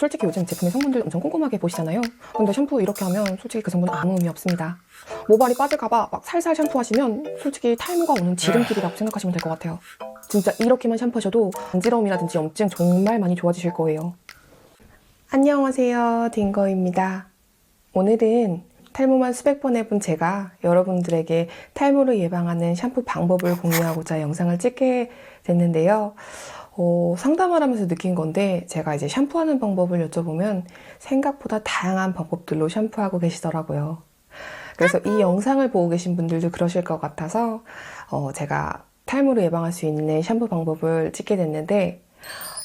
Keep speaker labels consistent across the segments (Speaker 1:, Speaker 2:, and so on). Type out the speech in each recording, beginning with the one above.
Speaker 1: 솔직히 요즘 제품의 성분들 엄청 꼼꼼하게 보시잖아요. 근데 샴푸 이렇게 하면 솔직히 그 성분은 아무 의미 없습니다. 모발이 빠질까봐 막 살살 샴푸하시면 솔직히 탈모가 오는 지름길이라고 생각하시면 될 것 같아요. 진짜 이렇게만 샴푸하셔도 간지러움이라든지 염증 정말 많이 좋아지실 거예요. 안녕하세요, 딩거입니다. 오늘은 탈모만 수백 번 해본 제가 여러분들에게 탈모를 예방하는 샴푸 방법을 공유하고자 영상을 찍게 됐는데요. 상담을 하면서 느낀 건데 제가 이제 샴푸하는 방법을 여쭤보면 생각보다 다양한 방법들로 샴푸하고 계시더라고요. 그래서 이 영상을 보고 계신 분들도 그러실 것 같아서 제가 탈모를 예방할 수 있는 샴푸 방법을 찍게 됐는데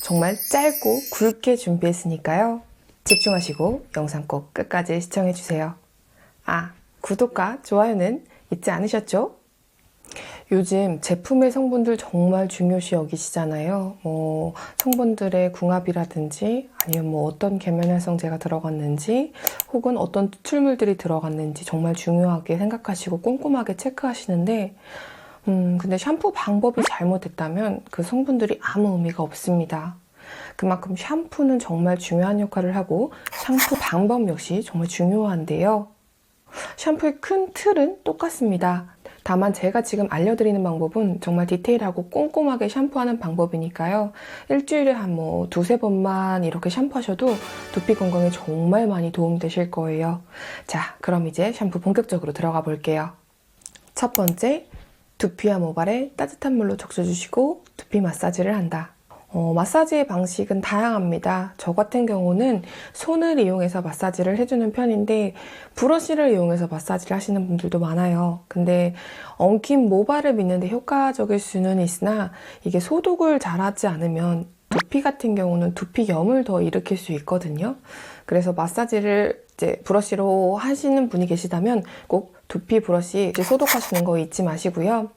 Speaker 1: 정말 짧고 굵게 준비했으니까요. 집중하시고 영상 꼭 끝까지 시청해주세요. 구독과 좋아요는 잊지 않으셨죠? 요즘 제품의 성분들 정말 중요시 여기시잖아요. 성분들의 궁합이라든지 아니면 어떤 계면활성제가 들어갔는지 혹은 어떤 추출물들이 들어갔는지 정말 중요하게 생각하시고 꼼꼼하게 체크하시는데 근데 샴푸 방법이 잘못됐다면 그 성분들이 아무 의미가 없습니다. 그만큼 샴푸는 정말 중요한 역할을 하고 샴푸 방법 역시 정말 중요한데요. 샴푸의 큰 틀은 똑같습니다. 다만 제가 지금 알려드리는 방법은 정말 디테일하고 꼼꼼하게 샴푸하는 방법이니까요. 일주일에 한 두세 번만 이렇게 샴푸하셔도 두피 건강에 정말 많이 도움되실 거예요. 자, 그럼 이제 샴푸 본격적으로 들어가 볼게요. 첫 번째, 두피와 모발에 따뜻한 물로 적셔주시고 두피 마사지를 한다. 마사지의 방식은 다양합니다. 저 같은 경우는 손을 이용해서 마사지를 해주는 편인데 브러쉬를 이용해서 마사지를 하시는 분들도 많아요. 근데 엉킨 모발을 믿는데 효과적일 수는 있으나 이게 소독을 잘하지 않으면 두피 같은 경우는 두피염을 더 일으킬 수 있거든요. 그래서 마사지를 이제 브러쉬로 하시는 분이 계시다면 꼭 두피 브러쉬 소독하시는 거 잊지 마시고요.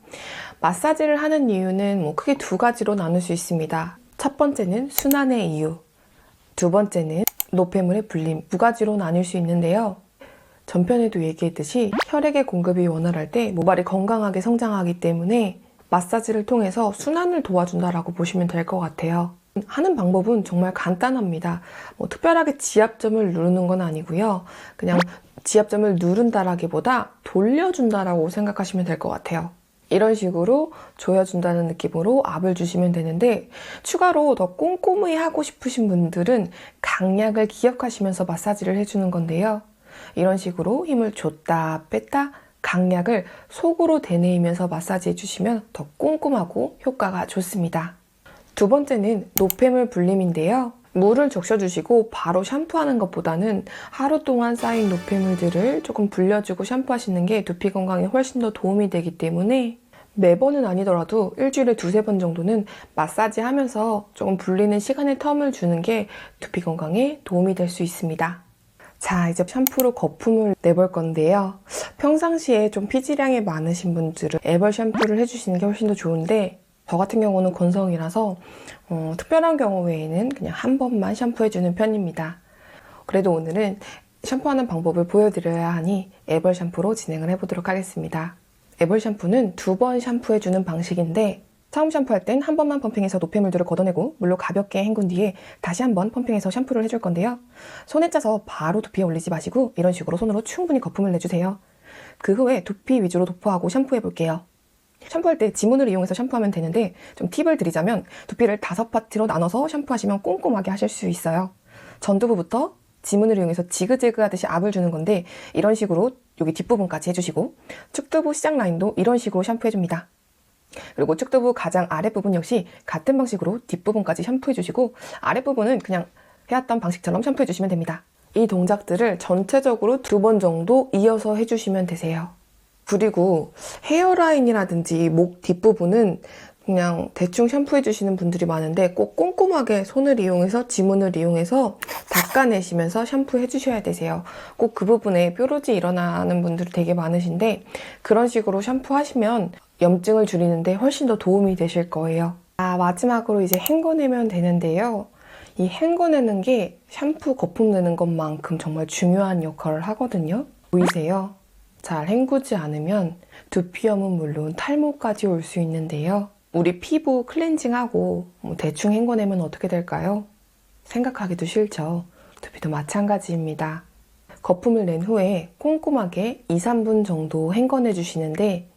Speaker 1: 마사지를 하는 이유는 크게 두 가지로 나눌 수 있습니다. 첫 번째는 순환의 이유, 두 번째는 노폐물의 분림, 두 가지로 나눌 수 있는데요. 전편에도 얘기했듯이 혈액의 공급이 원활할 때 모발이 건강하게 성장하기 때문에 마사지를 통해서 순환을 도와준다라고 보시면 될 것 같아요. 하는 방법은 정말 간단합니다. 특별하게 지압점을 누르는 건 아니고요. 그냥 지압점을 누른다라기보다 돌려준다라고 생각하시면 될 것 같아요. 이런 식으로 조여준다는 느낌으로 압을 주시면 되는데 추가로 더 꼼꼼히 하고 싶으신 분들은 강약을 기억하시면서 마사지를 해주는 건데요. 이런 식으로 힘을 줬다 뺐다 강약을 속으로 되뇌이면서 마사지 해주시면 더 꼼꼼하고 효과가 좋습니다. 두 번째는 노폐물 분림인데요. 물을 적셔주시고 바로 샴푸하는 것보다는 하루 동안 쌓인 노폐물들을 조금 불려주고 샴푸하시는 게 두피 건강에 훨씬 더 도움이 되기 때문에 매번은 아니더라도 일주일에 두세 번 정도는 마사지 하면서 조금 불리는 시간의 텀을 주는 게 두피 건강에 도움이 될 수 있습니다. 자, 이제 샴푸로 거품을 내볼 건데요. 평상시에 좀 피지량이 많으신 분들은 애벌 샴푸를 해주시는 게 훨씬 더 좋은데 저 같은 경우는 건성이라서 특별한 경우 외에는 그냥 한 번만 샴푸해주는 편입니다. 그래도 오늘은 샴푸하는 방법을 보여드려야 하니 애벌 샴푸로 진행을 해보도록 하겠습니다. 애벌 샴푸는 두 번 샴푸해주는 방식인데 처음 샴푸할 땐 한 번만 펌핑해서 노폐물들을 걷어내고 물로 가볍게 헹군 뒤에 다시 한 번 펌핑해서 샴푸를 해줄 건데요. 손에 짜서 바로 두피에 올리지 마시고 이런 식으로 손으로 충분히 거품을 내주세요. 그 후에 두피 위주로 도포하고 샴푸해 볼게요. 샴푸할 때 지문을 이용해서 샴푸하면 되는데 좀 팁을 드리자면 두피를 5파트로 나눠서 샴푸하시면 꼼꼼하게 하실 수 있어요. 전두부부터 지문을 이용해서 지그재그 하듯이 압을 주는 건데 이런 식으로 여기 뒷부분까지 해주시고 축두부 시작 라인도 이런 식으로 샴푸해줍니다. 그리고 축두부 가장 아랫부분 역시 같은 방식으로 뒷부분까지 샴푸해주시고 아랫부분은 그냥 해왔던 방식처럼 샴푸해주시면 됩니다. 이 동작들을 전체적으로 2번 정도 이어서 해주시면 되세요. 그리고 헤어라인이라든지 목 뒷부분은 그냥 대충 샴푸해 주시는 분들이 많은데 꼭 꼼꼼하게 손을 이용해서 지문을 이용해서 닦아내시면서 샴푸해 주셔야 되세요. 꼭 그 부분에 뾰루지 일어나는 분들이 되게 많으신데 그런 식으로 샴푸하시면 염증을 줄이는데 훨씬 더 도움이 되실 거예요. 마지막으로 이제 헹궈내면 되는데요. 이 헹궈내는 게 샴푸 거품 내는 것만큼 정말 중요한 역할을 하거든요. 보이세요? 잘 헹구지 않으면 두피염은 물론 탈모까지 올 수 있는데요. 우리 피부 클렌징하고 대충 헹궈내면 어떻게 될까요? 생각하기도 싫죠. 두피도 마찬가지입니다. 거품을 낸 후에 꼼꼼하게 2, 3분 정도 헹궈내 주시는데,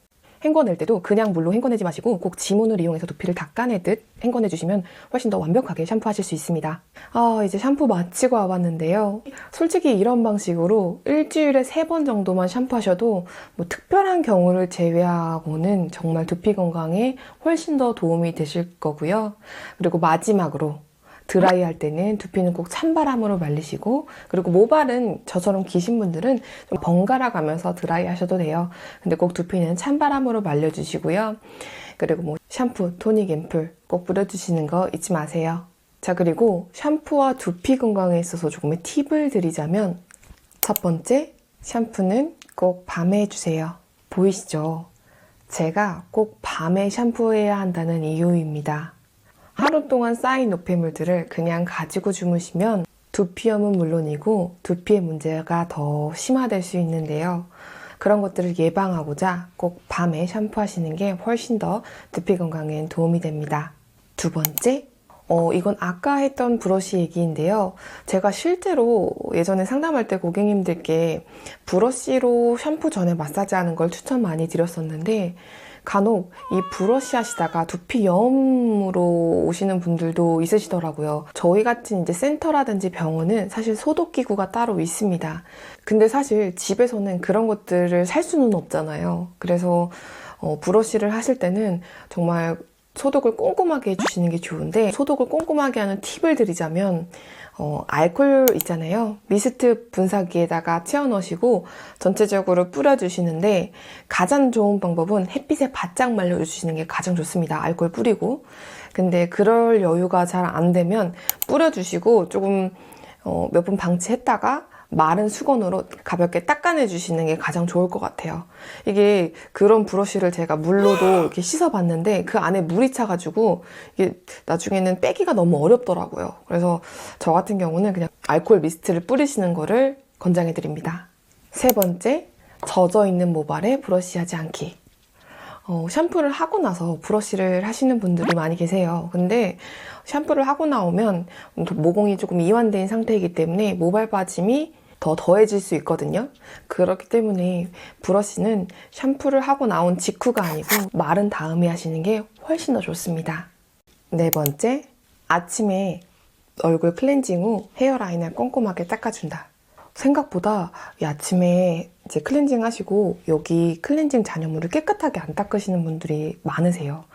Speaker 1: 헹궈낼 때도 그냥 물로 헹궈내지 마시고 꼭 지문을 이용해서 두피를 닦아내듯 헹궈내 주시면 훨씬 더 완벽하게 샴푸하실 수 있습니다. 이제 샴푸 마치고 와봤는데요. 솔직히 이런 방식으로 일주일에 3번 정도만 샴푸하셔도 뭐 특별한 경우를 제외하고는 정말 두피 건강에 훨씬 더 도움이 되실 거고요. 그리고 마지막으로 드라이 할 때는 두피는 꼭 찬바람으로 말리시고, 그리고 모발은 저처럼 기신 분들은 좀 번갈아 가면서 드라이 하셔도 돼요. 근데 꼭 두피는 찬바람으로 말려주시고요. 그리고 뭐 샴푸, 토닉, 앰플 꼭 뿌려주시는 거 잊지 마세요. 자, 그리고 샴푸와 두피 건강에 있어서 조금의 팁을 드리자면, 첫 번째, 샴푸는 꼭 밤에 해주세요. 보이시죠? 제가 꼭 밤에 샴푸해야 한다는 이유입니다. 하루 동안 쌓인 노폐물들을 그냥 가지고 주무시면 두피염은 물론이고 두피의 문제가 더 심화될 수 있는데요. 그런 것들을 예방하고자 꼭 밤에 샴푸하시는 게 훨씬 더 두피 건강엔 도움이 됩니다. 두 번째, 이건 아까 했던 브러쉬 얘기인데요. 제가 실제로 예전에 상담할 때 고객님들께 브러쉬로 샴푸 전에 마사지하는 걸 추천 많이 드렸었는데, 간혹 이 브러쉬 하시다가 두피염으로 오시는 분들도 있으시더라고요. 저희 같은 이제 센터라든지 병원은 사실 소독기구가 따로 있습니다. 근데 사실 집에서는 그런 것들을 살 수는 없잖아요. 그래서 브러쉬를 하실 때는 정말 소독을 꼼꼼하게 해주시는 게 좋은데, 소독을 꼼꼼하게 하는 팁을 드리자면, 알코올 있잖아요. 미스트 분사기에다가 채워 넣으시고 전체적으로 뿌려주시는데, 가장 좋은 방법은 햇빛에 바짝 말려주시는 게 가장 좋습니다. 알코올 뿌리고. 근데 그럴 여유가 잘 안 되면 뿌려주시고 조금 몇 분 방치했다가 마른 수건으로 가볍게 닦아내 주시는 게 가장 좋을 것 같아요. 이게 그런 브러쉬를 제가 물로도 이렇게 씻어봤는데 그 안에 물이 차가지고 이게 나중에는 빼기가 너무 어렵더라고요. 그래서 저 같은 경우는 그냥 알코올 미스트를 뿌리시는 거를 권장해 드립니다. 세 번째, 젖어있는 모발에 브러쉬하지 않기. 샴푸를 하고 나서 브러쉬를 하시는 분들이 많이 계세요. 근데 샴푸를 하고 나오면 모공이 조금 이완된 상태이기 때문에 모발 빠짐이 더 더해질 수 있거든요. 그렇기 때문에 브러쉬는 샴푸를 하고 나온 직후가 아니고 마른 다음에 하시는 게 훨씬 더 좋습니다. 네 번째, 아침에 얼굴 클렌징 후 헤어라인을 꼼꼼하게 닦아준다. 생각보다 이 아침에 이제 클렌징 하시고 여기 클렌징 잔여물을 깨끗하게 안 닦으시는 분들이 많으세요.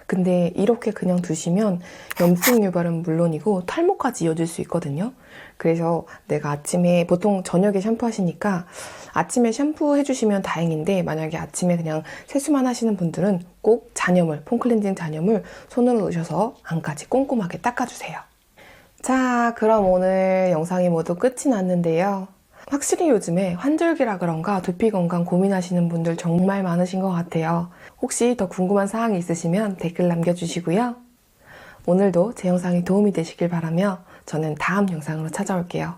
Speaker 1: 근데 이렇게 그냥 두시면 염증 유발은 물론이고 탈모까지 이어질 수 있거든요. 그래서 내가 아침에, 보통 저녁에 샴푸하시니까 아침에 샴푸 해주시면 다행인데, 만약에 아침에 그냥 세수만 하시는 분들은 꼭 잔여물, 폼클렌징 잔여물 손으로 넣으셔서 안까지 꼼꼼하게 닦아주세요. 자, 그럼 오늘 영상이 모두 끝이 났는데요. 확실히 요즘에 환절기라 그런가 두피 건강 고민하시는 분들 정말 많으신 것 같아요. 혹시 더 궁금한 사항이 있으시면 댓글 남겨주시고요. 오늘도 제 영상이 도움이 되시길 바라며 저는 다음 영상으로 찾아올게요.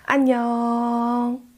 Speaker 1: 안녕!